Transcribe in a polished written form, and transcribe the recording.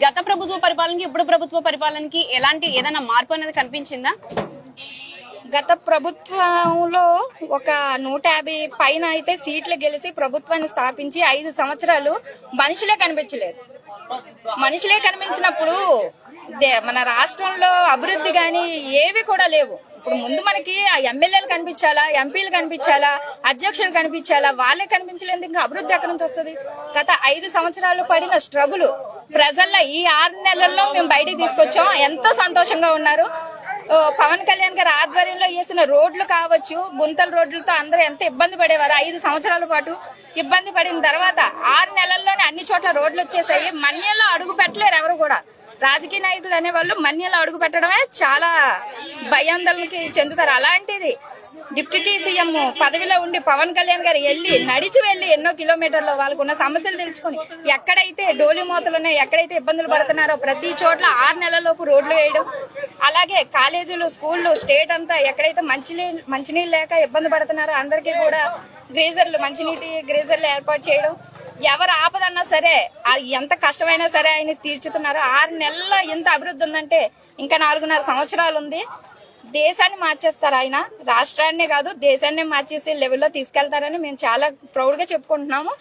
గత ప్రభుత్వ పరిపాలనకి ఇప్పుడు ప్రభుత్వ పరిపాలనకి ఎలాంటి ఏదైనా మార్పు అనేది కనిపించిందా? గత ప్రభుత్వంలో ఒక 150 పైన అయితే సీట్లు గెలిచి ప్రభుత్వాన్ని స్థాపించి 5 సంవత్సరాలు మనుషులే కనిపించలేదు. మనుషులే కనిపించినప్పుడు మన రాష్ట్రంలో అభివృద్ధి గాని ఏవి కూడా లేవు. ఇప్పుడు ముందు మనకి ఆ ఎమ్మెల్యేలు కనిపించాలా, ఎంపీలు కనిపించాలా, అధ్యక్షులు కనిపించాలా, వాళ్ళే కనిపించలేదు. ఇంకా అభివృద్ధి ఎక్కడి నుంచి వస్తుంది? గత 5 సంవత్సరాలు పడిన స్ట్రగుల్ ప్రజల్లో ఈ 6 నెలల్లో మేము బయటికి తీసుకొచ్చాం. ఎంతో సంతోషంగా ఉన్నారు. పవన్ కళ్యాణ్ గారి ఆధ్వర్యంలో వేసిన రోడ్లు కావచ్చు, గుంతల రోడ్లతో అందరూ ఎంత ఇబ్బంది పడేవారు. 5 సంవత్సరాల పాటు ఇబ్బంది పడిన తర్వాత 6 నెలల్లోనే అన్ని చోట్ల రోడ్లు వచ్చేసాయి. మన్యంలో అడుగు పెట్టలేరు ఎవరు కూడా. రాజకీయ నాయకులు అనే వాళ్ళు మన్యంలో అడుగు పెట్టడమే చాలా భయాందోళనకి చెందుతారు. అలాంటిది డిప్యూటీ సీఎం పదవిలో ఉండి పవన్ కళ్యాణ్ గారు నడిచి వెళ్లి ఎన్నో కిలోమీటర్లు వాళ్ళకు ఉన్న సమస్యలు తెలుసుకుని ఎక్కడైతే డోలి మూతలు ఉన్నాయో, ఎక్కడైతే ఇబ్బందులు పడుతున్నారో ప్రతి చోట్ల 6 నెలలలోపు రోడ్లు వేయడం, అలాగే కాలేజీలు, స్కూళ్లు, స్టేట్ అంతా ఎక్కడైతే మంచినీళ్ళు లేక ఇబ్బంది పడుతున్నారో అందరికీ కూడా మంచినీటి గ్రీజర్లు ఏర్పాటు చేయడం. ఎవరు ఆపదన్నా సరే అది ఎంత కష్టమైనా సరే ఆయన తీర్చుతున్నారు. 6 నెలల్లో ఎంత అభివృద్ధి ఉందంటే ఇంకా 4.5 సంవత్సరాలు ఉంది. దేశాన్ని మార్చేస్తారు ఆయన. రాష్ట్రాన్నే కాదు దేశాన్ని మార్చేసి లెవెల్లో తీసుకెళ్తారని మేము చాలా ప్రౌడ్ గా చెప్పుకుంటున్నాము.